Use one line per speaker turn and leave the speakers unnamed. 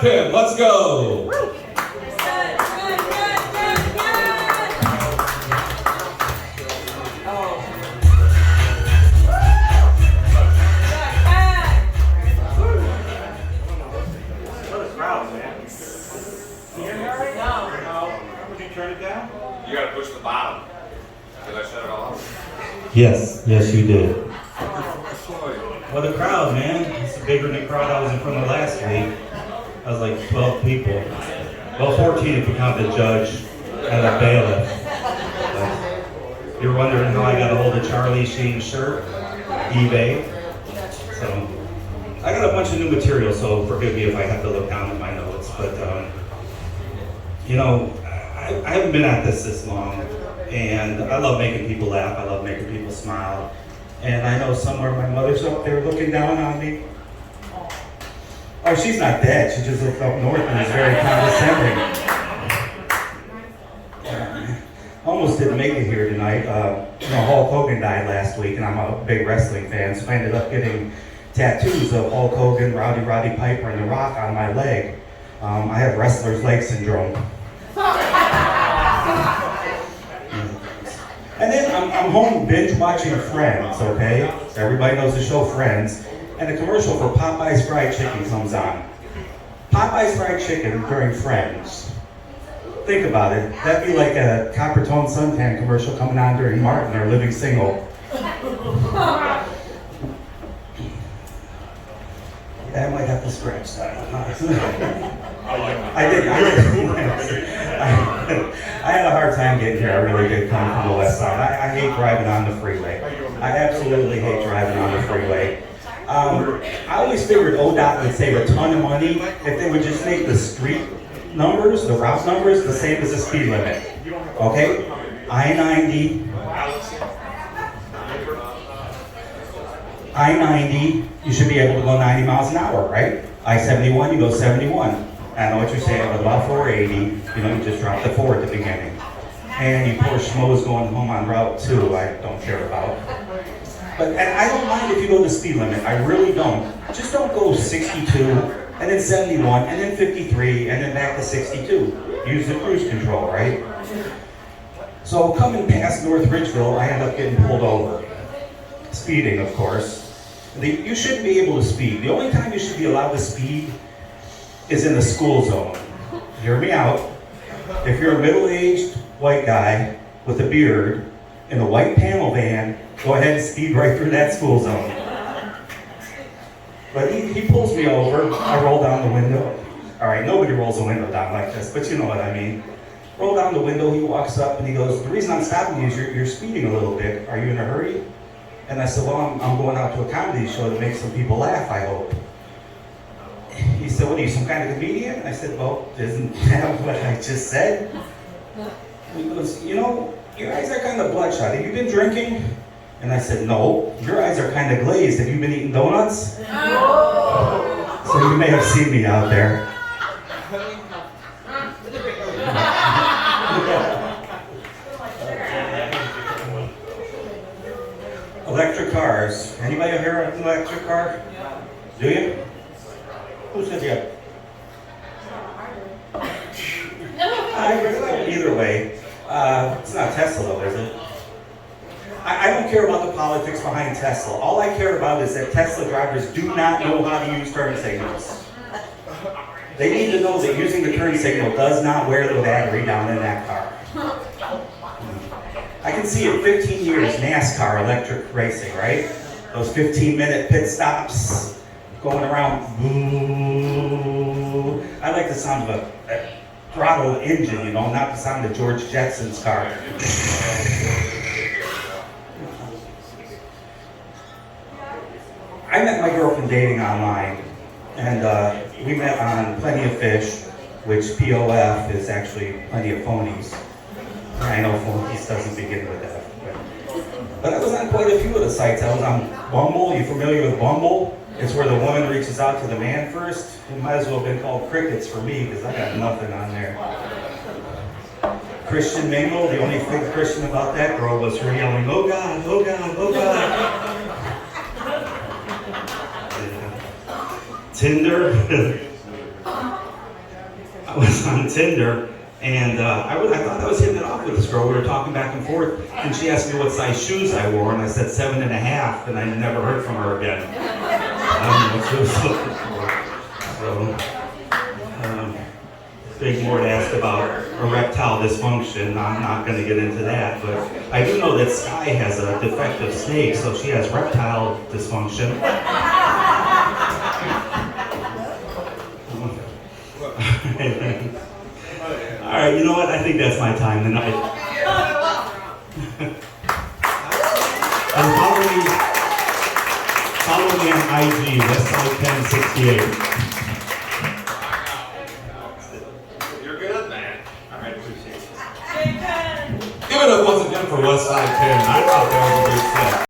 clap him. Let's go.
Turn it down?
You gotta push the bottom. Did I shut it all off?
Yes, you did. What a crowd, man. It's bigger than the crowd I was in front of last week. I was like 12 people. Well, 14 if you count the judge and the bailiff. You're wondering how I got a hold of Charlie Sheen's shirt? eBay. So, I got a bunch of new material, so forgive me if I have to look down at my notes. But, you know, I haven't been at this long, and I love making people laugh. I love making people smile. And I know somewhere my mother's up there looking down on me. Oh, she's not dead. She just looked up north and is very condescending. I almost didn't make it here tonight. Hulk Hogan died last week, and I'm a big wrestling fan, so I ended up getting tattoos of Hulk Hogan, Roddy Piper, and The Rock on my leg. I have wrestler's leg syndrome. And then I'm home binge watching Friends, okay? Everybody knows the show Friends. And a commercial for Popeye's Fried Chicken comes on. Popeye's Fried Chicken during Friends. Think about it. That'd be like a Coppertone suntan commercial coming on during Martin or Living Single. Yeah, I might have to scratch that. I did. I had a hard time getting here. I really did come from the west side. I hate driving on the freeway. I absolutely hate driving on the freeway. I always figured ODOT would save a ton of money if they would just make the street numbers, the route numbers, the same as the speed limit. Okay? I-90, you should be able to go 90 miles an hour, right? I-71, you go 71. I know what you're saying, but about 480, you just drop the 4 at the beginning. And you poor schmoes going home on Route 2, I don't care about. And I don't mind if you go the speed limit, I really don't. Just don't go 62, and then 71, and then 53, and then back to 62. Use the cruise control, right? So coming past North Ridgeville, I end up getting pulled over. Speeding, of course. You shouldn't be able to speed. The only time you should be allowed to speed is in the school zone. Hear me out. If you're a middle-aged white guy with a beard in a white panel van, go ahead and speed right through that school zone. But he pulls me over, I roll down the window. All right, nobody rolls the window down like this, but you know what I mean. Roll down the window, he walks up and he goes, "The reason I'm stopping you is you're speeding a little bit. Are you in a hurry?" And I said, "Well, I'm going out to a comedy show to make some people laugh, I hope." He said, "What are you, some kind of comedian?" I said, "Well, isn't that what I just said?" He goes, "Your eyes are kind of bloodshot. Have you been drinking?" And I said, "No." "Your eyes are kind of glazed. Have you been eating donuts?" Oh. So you may have seen me out there. Electric cars. Anybody here have an electric car? Do you? Who said you? Either way, it's not Tesla though, is it? I don't care about the politics behind Tesla. All I care about is that Tesla drivers do not know how to use turn signals. They need to know that using the turn signal does not wear the battery down in that car. I can see it 15 years, NASCAR electric racing, right? Those 15-minute pit stops, going around, boo. I like the sound of a throttle engine, not the sound of George Jetson's car. I met my girlfriend dating online, and we met on Plenty of Fish, which POF is actually Plenty of Phonies. I know phonies doesn't begin with that. But I was on quite a few of the sites. I was on Bumble. You familiar with Bumble? It's where the woman reaches out to the man first. It might as well have been called crickets for me, because I got nothing on there. Christian Mingle, the only thing Christian about that girl was her yelling, "Oh God, oh God, oh God." Tinder. I was on Tinder, and I thought I was hitting it off with this girl. We were talking back and forth, and she asked me what size shoes I wore, and I said 7.5, and I never heard from her again. I don't know what she was looking for. So, Big Mort asked about erectile dysfunction. I'm not going to get into that, but I do know that Sky has a defective snake, so she has reptile dysfunction. All right, you know what? I think that's my time tonight. And follow me on IG, Westside 1068.
You're good, man. All right, appreciate it.
Give it up once again for Westside 10. I thought that was